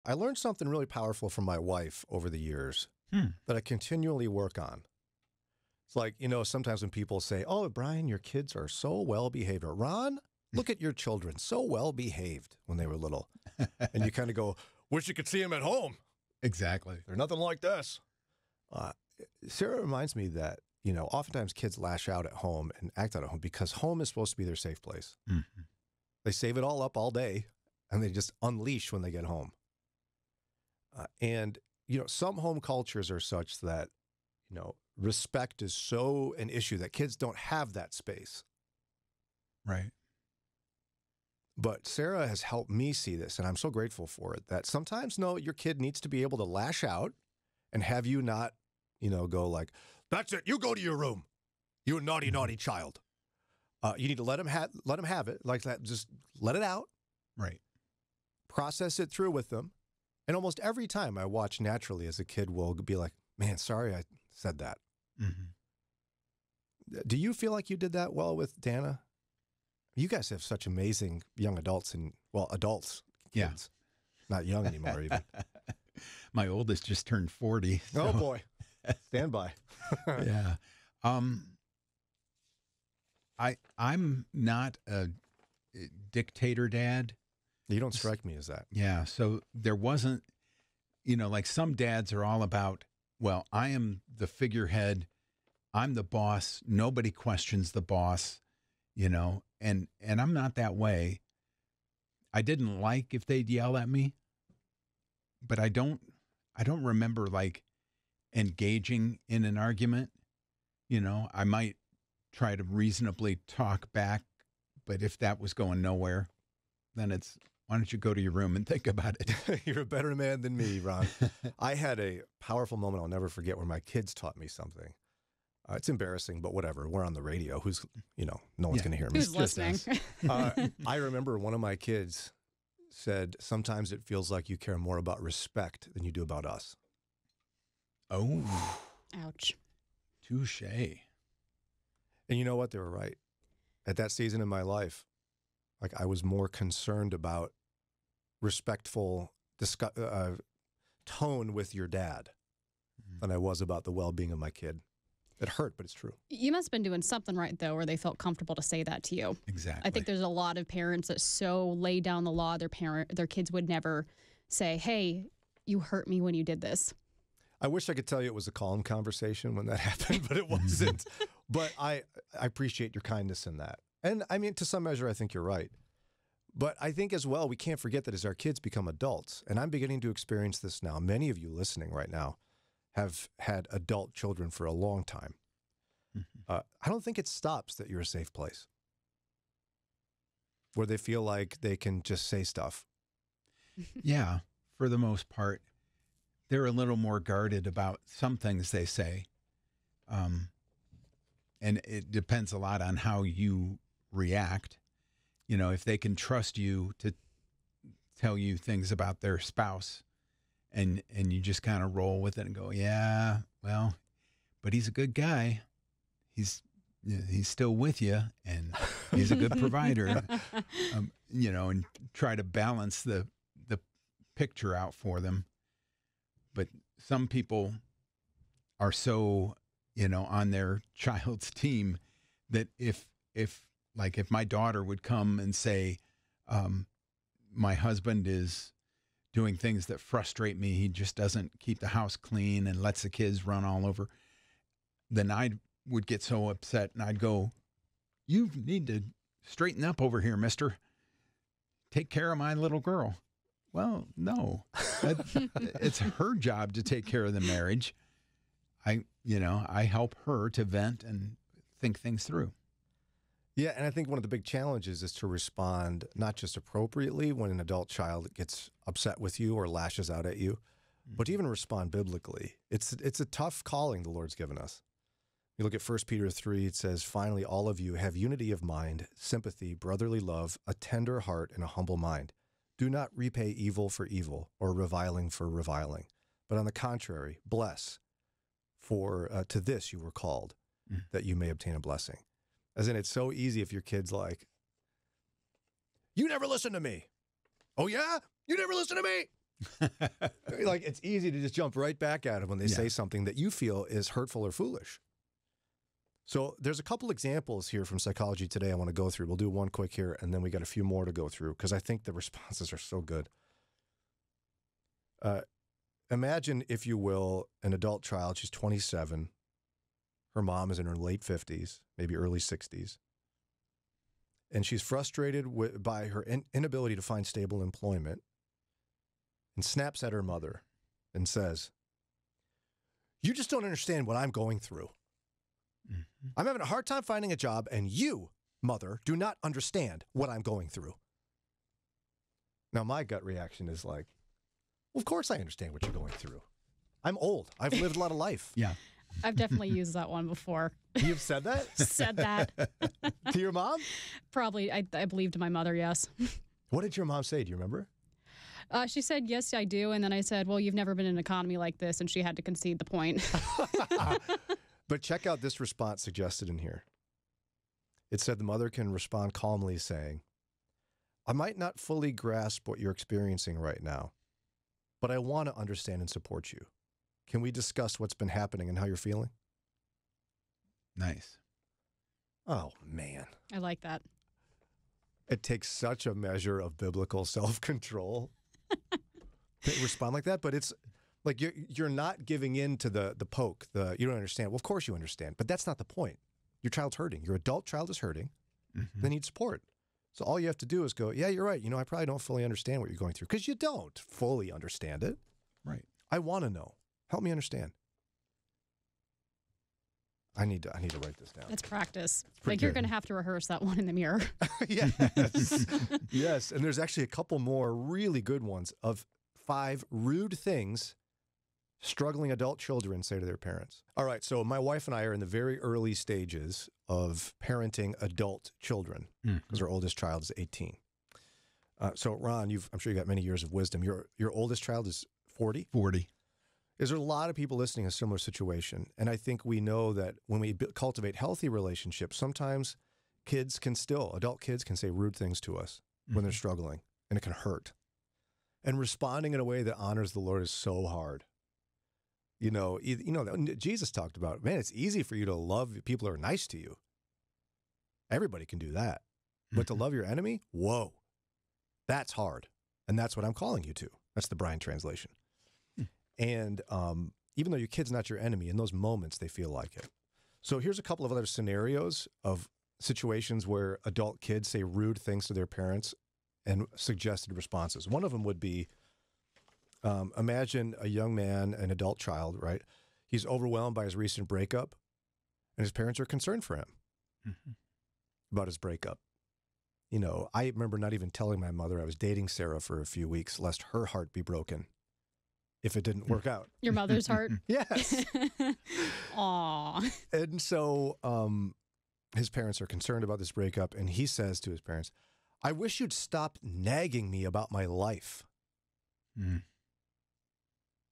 I learned something really powerful from my wife over the years that I continually work on. It's like, sometimes when people say, oh, Brian, your kids are so well behaved. Or Ron, look at your children, so well behaved when they were little. And you kind of go, wish you could see them at home. Exactly. They're nothing like this. Sarah reminds me that, oftentimes kids lash out at home and act out at home because home is supposed to be their safe place. Mm-hmm. They save it all up all day and they just unleash when they get home. And some home cultures are such that, respect is so an issue that kids don't have that space. Right. But Sarah has helped me see this, and I'm so grateful for it, that sometimes, no, your kid needs to be able to lash out and have you not, go like, that's it, you go to your room, you naughty, naughty child. You need to let him have it like that. Just let it out. Right. Process it through with them. And almost every time I watch naturally as a kid will be like, man, sorry I said that. Mm-hmm. Do you feel like you did that well with Dana? You guys have such amazing young adults adults, kids, not young anymore even. My oldest just turned 40. So. Oh boy, stand by. Yeah. I'm not a dictator dad. You don't strike me as that. Yeah. So there wasn't, like some dads are all about, well, I am the figurehead. I'm the boss. Nobody questions the boss, and I'm not that way. I didn't like if they'd yell at me, but I don't remember like engaging in an argument. I might try to reasonably talk back, but if that was going nowhere, then it's, why don't you go to your room and think about it? You're a better man than me, Ron. I had a powerful moment I'll never forget where my kids taught me something. It's embarrassing, but whatever. We're on the radio. Who's, no one's going to hear me. Who's listening? I remember one of my kids said, sometimes it feels like you care more about respect than you do about us. Oh. Ouch. Touche. And you know what? They were right. At that season in my life, like I was more concerned about respectful tone with your dad than I was about the well-being of my kid. It hurt, but it's true. You must have been doing something right, though, where they felt comfortable to say that to you. Exactly. I think there's a lot of parents that so lay down the law, their kids would never say, hey, you hurt me when you did this. I wish I could tell you it was a calm conversation when that happened, but it wasn't. But I appreciate your kindness in that. And I mean, to some measure, I think you're right. But I think as well, we can't forget that as our kids become adults, and I'm beginning to experience this now, many of you listening right now have had adult children for a long time. Mm-hmm. I don't think it stops that you're a safe place where they feel like they can just say stuff. Yeah, for the most part. They're a little more guarded about some things they say. And it depends a lot on how you react. If they can trust you to tell you things about their spouse and you just kind of roll with it and go, yeah, well, but he's a good guy. He's still with you and he's a good provider, and try to balance the picture out for them. But some people are so, on their child's team that if my daughter would come and say, my husband is doing things that frustrate me, he just doesn't keep the house clean and lets the kids run all over, then I would get so upset and I'd go, you need to straighten up over here, mister. Take care of my little girl. Well, no, it's her job to take care of the marriage. I help her to vent and think things through. Yeah, and I think one of the big challenges is to respond not just appropriately when an adult child gets upset with you or lashes out at you, but even respond biblically. It's a tough calling the Lord's given us. You look at 1 Peter 3, it says, finally, all of you have unity of mind, sympathy, brotherly love, a tender heart, and a humble mind. Do not repay evil for evil or reviling for reviling, but on the contrary, bless, for to this you were called, that you may obtain a blessing. As in, it's so easy if your kid's like, you never listen to me. Oh, yeah? You never listen to me? Like, it's easy to just jump right back at them when they Yeah. say something that you feel is hurtful or foolish. So there's a couple examples here from Psychology Today I want to go through. We'll do one quick here, and then we got a few more to go through because I think the responses are so good. Imagine, if you will, an adult child. She's 27. Her mom is in her late 50s, maybe early 60s. And she's frustrated by her inability to find stable employment and snaps at her mother and says, "You just don't understand what I'm going through. Mm-hmm. I'm having a hard time finding a job, and you, mother, do not understand what I'm going through." Now, my gut reaction is like, well, of course I understand what you're going through. I'm old. I've lived a lot of life. Yeah. I've definitely used that one before. You've said that? Said that. To your mom? Probably, I believe to my mother, yes. What did your mom say? Do you remember? She said, yes, I do. And then I said, well, you've never been in an economy like this. And she had to concede the point. But check out this response suggested in here. It said the mother can respond calmly saying, "I might not fully grasp what you're experiencing right now, but I want to understand and support you. Can we discuss what's been happening and how you're feeling?" Nice. Oh, man. I like that. It takes such a measure of biblical self-control to respond like that. But it's like you're not giving in to the poke. You don't understand. Well, of course you understand. But that's not the point. Your child's hurting. Your adult child is hurting. Mm-hmm. They need support. So all you have to do is go, yeah, you're right. I probably don't fully understand what you're going through, because you don't fully understand it. Right. I want to know. Help me understand. I need to write this down. That's practice. pretty Like, you're good. going to have to rehearse that one in the mirror. Yes. Yes. And there's actually a couple more really good ones of 5 rude things struggling adult children say to their parents. All right. So my wife and I are in the very early stages of parenting adult children because our oldest child is 18. So Ron, I'm sure you got many years of wisdom. Your oldest child is 40. 40. Is there a lot of people listening in a similar situation? And I think we know that when we cultivate healthy relationships, sometimes adult kids can say rude things to us when they're struggling, and it can hurt. And responding in a way that honors the Lord is so hard. Jesus talked about, man, it's easy for you to love people who are nice to you. Everybody can do that. But to love your enemy, whoa, that's hard. And that's what I'm calling you to. That's the Bryan translation. And even though your kid's not your enemy, in those moments, they feel like it. So here's a couple of other scenarios of situations where adult kids say rude things to their parents and suggested responses. One of them would be, imagine a young man, an adult child, right? He's overwhelmed by his recent breakup, and his parents are concerned for him about his breakup. I remember not even telling my mother I was dating Sarah for a few weeks, lest her heart be broken if it didn't work out. Your mother's heart. Yes. Aw. And so his parents are concerned about this breakup, and he says to his parents, "I wish you'd stop nagging me about my life."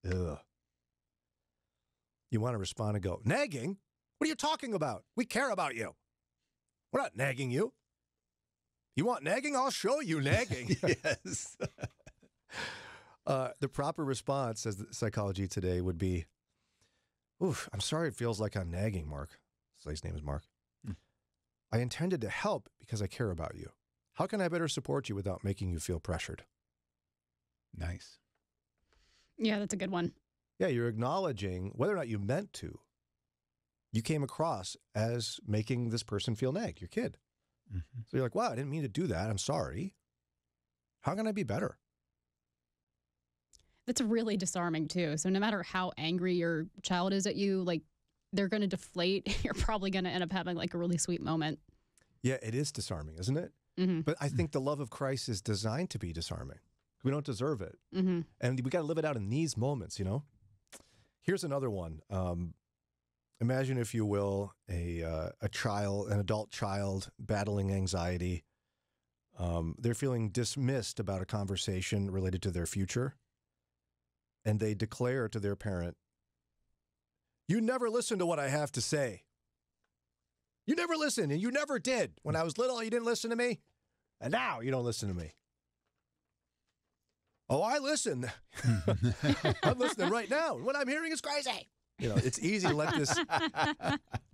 Ugh. You want to respond and go, "Nagging? What are you talking about? We care about you. We're not nagging you. You want nagging? I'll show you nagging." Yes. The proper response, says Psychology Today, would be, "Oof, I'm sorry it feels like I'm nagging, Mark." So his name is Mark. "I intended to help because I care about you. How can I better support you without making you feel pressured?" Nice. Yeah, that's a good one. Yeah, you're acknowledging whether or not you meant to. You came across as making this person feel nagged, your kid. So you're like, "Wow, I didn't mean to do that. I'm sorry. How can I be better?" That's really disarming too. So no matter how angry your child is at you, like, they're going to deflate. You're probably going to end up having like a really sweet moment. Yeah, it is disarming, isn't it? But I think the love of Christ is designed to be disarming. We don't deserve it. And we got to live it out in these moments, Here's another one. Imagine, if you will, an adult child battling anxiety. They're feeling dismissed about a conversation related to their future. And they declare to their parent, "You never listen to what I have to say. You never listen, and you never did. When I was little, you didn't listen to me, and now you don't listen to me." Oh, I listen. I'm listening right now. What I'm hearing is crazy. You know, it's easy to let this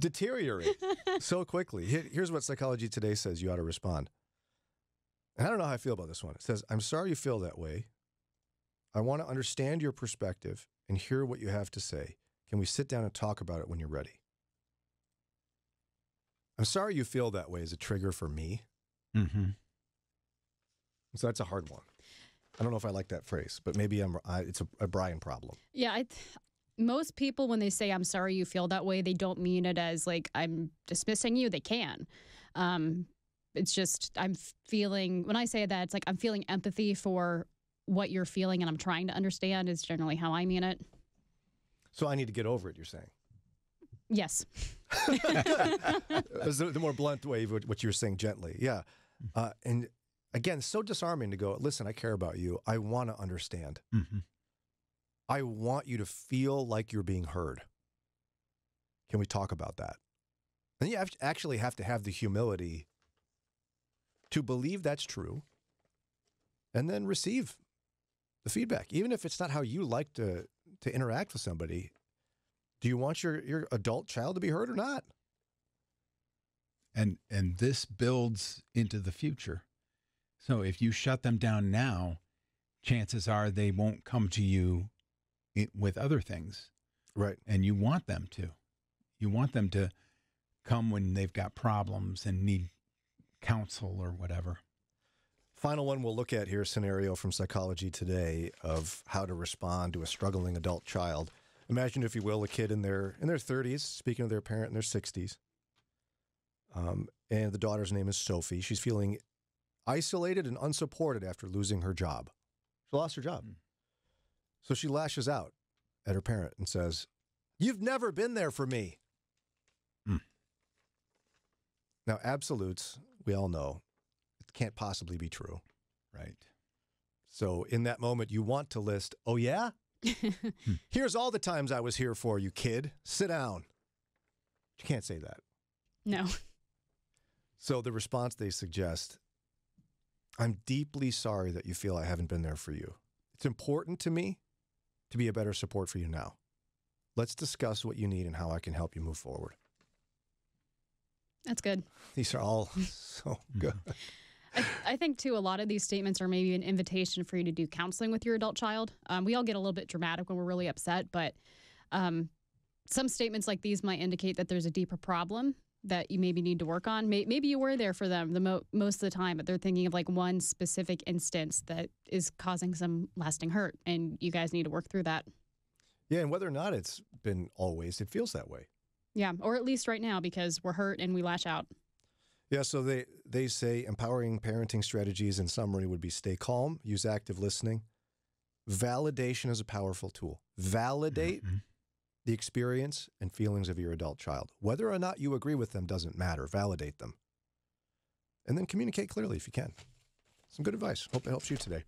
deteriorate so quickly. Here's what Psychology Today says you ought to respond. And I don't know how I feel about this one. It says, I'm sorry you feel that way. I want to understand your perspective and hear what you have to say. Can we sit down and talk about it when you're ready? I'm sorry you feel that way is a trigger for me. Mm-hmm. So that's a hard one. I don't know if I like that phrase, but maybe it's a Brian problem. Yeah, most people, when they say, I'm sorry you feel that way, they don't mean it as like, I'm dismissing you. They can. It's just, I'm feeling, when I say that, it's like, I'm feeling empathy for what you're feeling and I'm trying to understand is generally how I mean it. So I need to get over it, you're saying? Yes. The more blunt way of what you're saying gently. Yeah. And again, it's so disarming to go, listen, I care about you. I want to understand. Mm-hmm. I want you to feel like you're being heard. Can we talk about that? And you actually have to have the humility to believe that's true and then receive the feedback. Even if it's not how you like to interact with somebody, do you want your adult child to be heard or not? And this builds into the future. So if you shut them down now, chances are they won't come to you with other things. Right. And you want them to. You want them to come when they've got problems and need counsel or whatever. Final one we'll look at here, scenario from Psychology Today of how to respond to a struggling adult child. Imagine, if you will, a kid in their 30s, speaking of their parent in their 60s. And the daughter's name is Sophie. She's feeling isolated and unsupported after losing her job. She lost her job. So she lashes out at her parent and says, "You've never been there for me." Now, absolutes, we all know, it can't possibly be true. Right. So in that moment, you want to list, oh, yeah? Here's all the times I was here for you, kid. Sit down. You can't say that. No. So the response they suggest, I'm deeply sorry that you feel I haven't been there for you. It's important to me to be a better support for you now. Let's discuss what you need and how I can help you move forward. That's good. These are all so good. I think, too, a lot of these statements are maybe an invitation for you to do counseling with your adult child. We all get a little bit dramatic when we're really upset, but some statements like these might indicate that there's a deeper problem that you maybe need to work on. Maybe you were there for them most of the time, but they're thinking of like one specific instance that is causing some lasting hurt, and you guys need to work through that. Yeah, and whether or not it's been always, it feels that way. Yeah, or at least right now, because we're hurt and we lash out. Yeah, so they say empowering parenting strategies in summary would be stay calm, use active listening. Validation is a powerful tool. Validate the experience and feelings of your adult child. Whether or not you agree with them doesn't matter. Validate them. And then communicate clearly if you can. Some good advice. Hope it helps you today.